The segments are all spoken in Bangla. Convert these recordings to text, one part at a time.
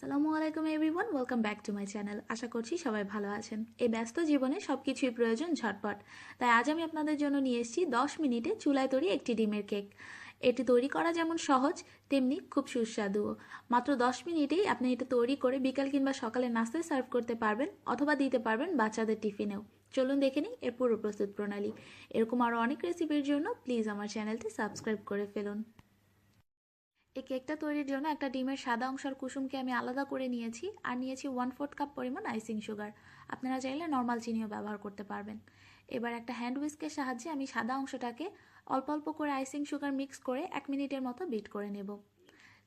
আসসালামু আলাইকুম everyone, welcome back to my channel. আশা করছি সবাই ভালো আছেন। এই ব্যস্ত জীবনে সব কিছুই প্রয়োজন ঝটপট, তাই আজ আমি আপনাদের জন্য নিয়ে এসেছি 10 মিনিটে চুলায় তৈরি একটি ডিমের কেক। এটি তৈরি করা যেমন সহজ তেমনি খুব সুস্বাদুও। মাত্র 10 মিনিটেই আপনি এটা তৈরি করে বিকাল কিংবা সকালে নাস্তায় সার্ভ করতে পারবেন অথবা দিতে পারবেন বাচ্চাদের টিফিনেও। চলুন দেখে নিই এর পুরো প্রস্তুত প্রণালী। এরকম আরও অনেক রেসিপির জন্য প্লিজ আমার চ্যানেলটি সাবস্ক্রাইব করে ফেলুন। এই কেকটা তৈরির জন্য একটা ডিমের সাদা অংশের কুসুমকে আমি আলাদা করে নিয়েছি আর নিয়েছি 1/4 কাপ পরিমাণ আইসিং সুগার। আপনারা চাইলে নর্মাল চিনিও ব্যবহার করতে পারবেন। এবার একটা হ্যান্ড হুইস্কের সাহায্যে আমি সাদা অংশটাকে অল্প অল্প করে আইসিং সুগার মিক্স করে 1 মিনিটের মতো বিট করে নেব।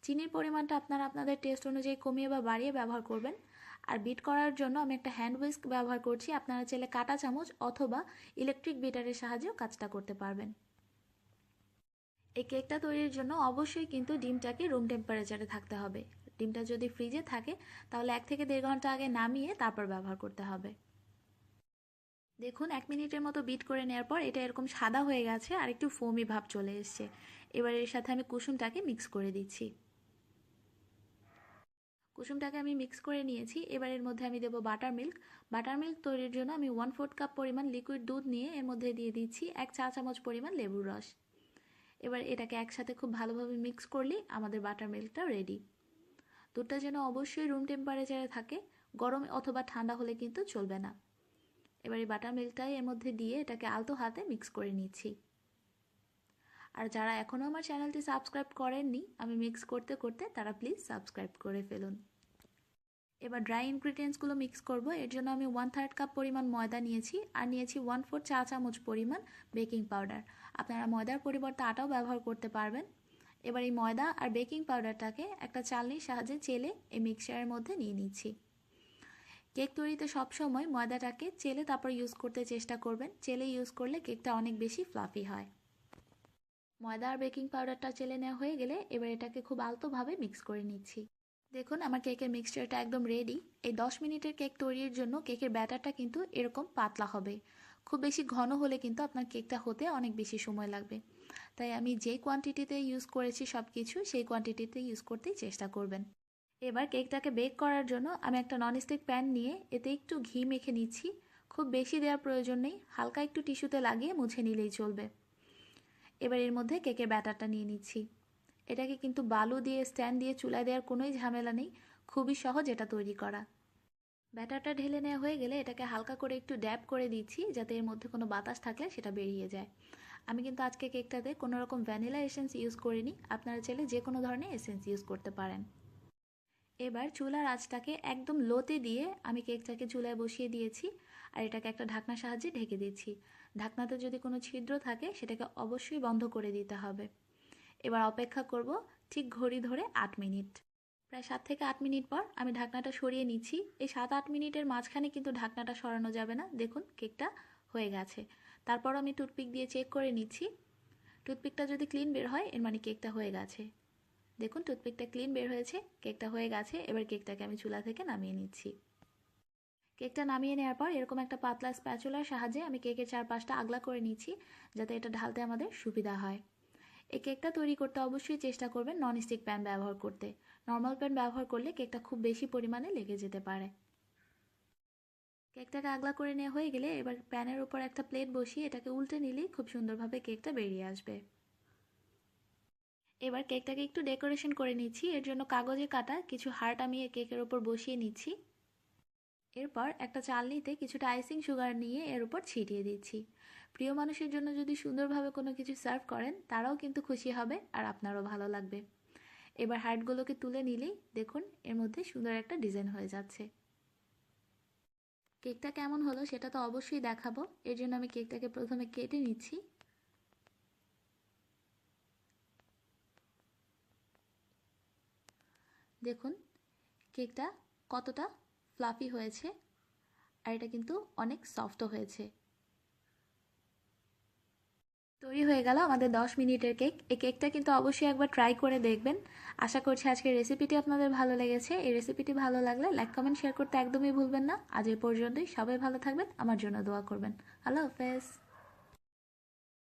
চিনির পরিমাণটা আপনারা আপনাদের টেস্ট অনুযায়ী কমিয়ে বা বাড়িয়ে ব্যবহার করবেন। আর বিট করার জন্য আমি একটা হ্যান্ড হুইস্ক ব্যবহার করছি। আপনারা চাইলে কাঁটা চামচ অথবা ইলেকট্রিক বিটারের সাহায্যেও কাজটা করতে পারবেন। এই কেকটা তৈরির জন্য অবশ্যই কিন্তু ডিমটাকে রুম টেম্পারেচারে থাকতে হবে। ডিমটা যদি ফ্রিজে থাকে তাহলে 1 থেকে 1.5 ঘন্টা আগে নামিয়ে তারপর ব্যবহার করতে হবে। দেখুন 1 মিনিটের মতো বিট করে নেওয়ার পর এটা এরকম সাদা হয়ে গেছে আর একটু ফোমি ভাব চলে এসছে। এবার এর সাথে আমি কুসুমটাকে মিক্স করে দিচ্ছি। কুসুমটাকে আমি মিক্স করে নিয়েছি। এবার এর মধ্যে আমি দেবো বাটার মিল্ক। বাটার মিল্ক তৈরির জন্য আমি 1/4 কাপ পরিমাণ লিকুইড দুধ নিয়ে এর মধ্যে দিয়ে দিচ্ছি 1 চা চামচ পরিমাণ লেবুর রস। এবার এটাকে একসাথে খুব ভালোভাবে মিক্স করলেই আমাদের বাটার মিল্কটা রেডি। দুধটা যেন অবশ্যই রুম টেম্পারেচারে থাকে, গরম অথবা ঠান্ডা হলে কিন্তু চলবে না। এবার এই বাটার মিল্কটাই এর মধ্যে দিয়ে এটাকে আলতো হাতে মিক্স করে নিচ্ছি। আর যারা এখনও আমার চ্যানেলটি সাবস্ক্রাইব করেননি, আমি মিক্স করতে করতে তারা প্লিজ সাবস্ক্রাইব করে ফেলুন। এবার ড্রাই ইনগ্রিডিয়েন্টসগুলো মিক্স করব। এর জন্য আমি 1/3 কাপ পরিমাণ ময়দা নিয়েছি আর নিয়েছি 1/4 চা চামচ পরিমাণ বেকিং পাউডার। আপনারা ময়দার পরিবর্তে আটাও ব্যবহার করতে পারবেন। এবার এই ময়দা আর বেকিং পাউডারটাকে একটা চালনির সাহায্যে চেলে এই মিক্সচারের মধ্যে নিয়ে নিচ্ছি। কেক তৈরিতে সবসময় ময়দাটাকে চেলে তারপর ইউজ করতে চেষ্টা করবেন। চেলে ইউজ করলে কেকটা অনেক বেশি ফ্লাফি হয়। ময়দা আর বেকিং পাউডারটা চেলে নেওয়া হয়ে গেলে এবার এটাকে খুব আলতোভাবে মিক্স করে নিচ্ছি। দেখুন আমার কেকের মিক্সচারটা একদম রেডি। এই 10 মিনিটের কেক তৈরির জন্য কেকের ব্যাটারটা কিন্তু এরকম পাতলা হবে। খুব বেশি ঘন হলে কিন্তু আপনার কেকটা হতে অনেক বেশি সময় লাগবে। তাই আমি যে কোয়ান্টিটিতে ইউজ করেছি সব কিছু সেই কোয়ান্টিটিতে ইউজ করতেই চেষ্টা করবেন। এবার কেকটাকে বেক করার জন্য আমি একটা ননস্টিক প্যান নিয়ে এতে একটু ঘি মেখে নিচ্ছি। খুব বেশি দেওয়ার প্রয়োজন নেই, হালকা একটু টিস্যুতে লাগিয়ে মুছে নিলেই চলবে। এবার এর মধ্যে কেকের ব্যাটারটা নিয়ে নিচ্ছি। এটাকে কিন্তু বালু দিয়ে স্ট্যান্ড দিয়ে চুলায় দেওয়ার কোনোই ঝামেলা নেই, খুবই সহজ এটা তৈরি করা। ব্যাটারটা ঢেলে নেওয়া হয়ে গেলে এটাকে হালকা করে একটু ড্যাব করে দিচ্ছি যাতে এর মধ্যে কোনো বাতাস থাকলে সেটা বেরিয়ে যায়। আমি কিন্তু আজকে কেকটাতে কোনো রকম ভ্যানিলা এসেন্স ইউজ করিনি, আপনারা চাইলে যে কোনো ধরনের এসেন্স ইউজ করতে পারেন। এবার চুলার আঁচটাকে একদম লোতে দিয়ে আমি কেকটাকে চুলায় বসিয়ে দিয়েছি আর এটাকে একটা ঢাকনার সাহায্যে ঢেকে দিচ্ছি। ঢাকনাতে যদি কোনো ছিদ্র থাকে সেটাকে অবশ্যই বন্ধ করে দিতে হবে। এবার অপেক্ষা করব ঠিক ঘড়ি ধরে 8 মিনিট। প্রায় 7 থেকে 8 মিনিট পর আমি ঢাকনাটা সরিয়ে নিচ্ছি। এই 7-8 মিনিটের মাঝখানে কিন্তু ঢাকনাটা সরানো যাবে না। দেখুন কেকটা হয়ে গেছে। তারপর আমি টুথপিক দিয়ে চেক করে নিচ্ছি। টুথপিকটা যদি ক্লিন বের হয় এর মানে কেকটা হয়ে গেছে। দেখুন টুথপিকটা ক্লিন বের হয়েছে, কেকটা হয়ে গেছে। এবার কেকটাকে আমি চুলা থেকে নামিয়ে নিচ্ছি। কেকটা নামিয়ে নেওয়ার পর এরকম একটা পাতলা স্প্যাচুলার সাহায্যে আমি কেকের চারপাশটা আগলা করে নিচ্ছি যাতে এটা ঢালতে আমাদের সুবিধা হয়। এই কেকটা তৈরি করতে অবশ্যই চেষ্টা করবেন ননস্টিক প্যান ব্যবহার করতে। নর্মাল প্যান ব্যবহার করলে কেকটা খুব বেশি পরিমাণে লেগে যেতে পারে। কেকটাকে আগলা করে নেওয়া হয়ে গেলে এবার প্যানের উপর একটা প্লেট বসিয়ে এটাকে উল্টে নিলেই খুব সুন্দরভাবে কেকটা বেরিয়ে আসবে। এবার কেকটাকে একটু ডেকোরেশন করে নিচ্ছি। এর জন্য কাগজে কাটা কিছু হার্ট আমি কেকের উপর বসিয়ে নিচ্ছি। এরপর একটা চালনিতে কিছুটা আইসিং সুগার নিয়ে এর উপর ছিটিয়ে দিচ্ছি। প্রিয় মানুষের জন্য যদি সুন্দরভাবে কোনো কিছু সার্ভ করেন তারাও কিন্তু খুশি হবে আর আপনারও ভালো লাগবে। এবার হার্টগুলোকে তুলে নিলেই দেখুন এর মধ্যে সুন্দর একটা ডিজাইন হয়ে যাচ্ছে। কেকটা কেমন হলো সেটা তো অবশ্যই দেখাবো। এর জন্য আমি কেকটাকে প্রথমে কেটে নিচ্ছি। দেখুন কেকটা কতটা ফ্লাফি হয়েছে আর এটা কিন্তু অনেক সফটও হয়েছে। তৈরি হয়ে গেল আমাদের 10 মিনিটের কেক। এই কেকটা কিন্তু অবশ্যই একবার ট্রাই করে দেখবেন। আশা করছি আজকের রেসিপিটি আপনাদের ভালো লেগেছে। এই রেসিপিটি ভালো লাগলে লাইক কমেন্ট শেয়ার করতে একদমই ভুলবেন না। আজ এই পর্যন্তই, সবাই ভালো থাকবেন, আমার জন্য দোয়া করবেন। আল্লাহ হাফেজ।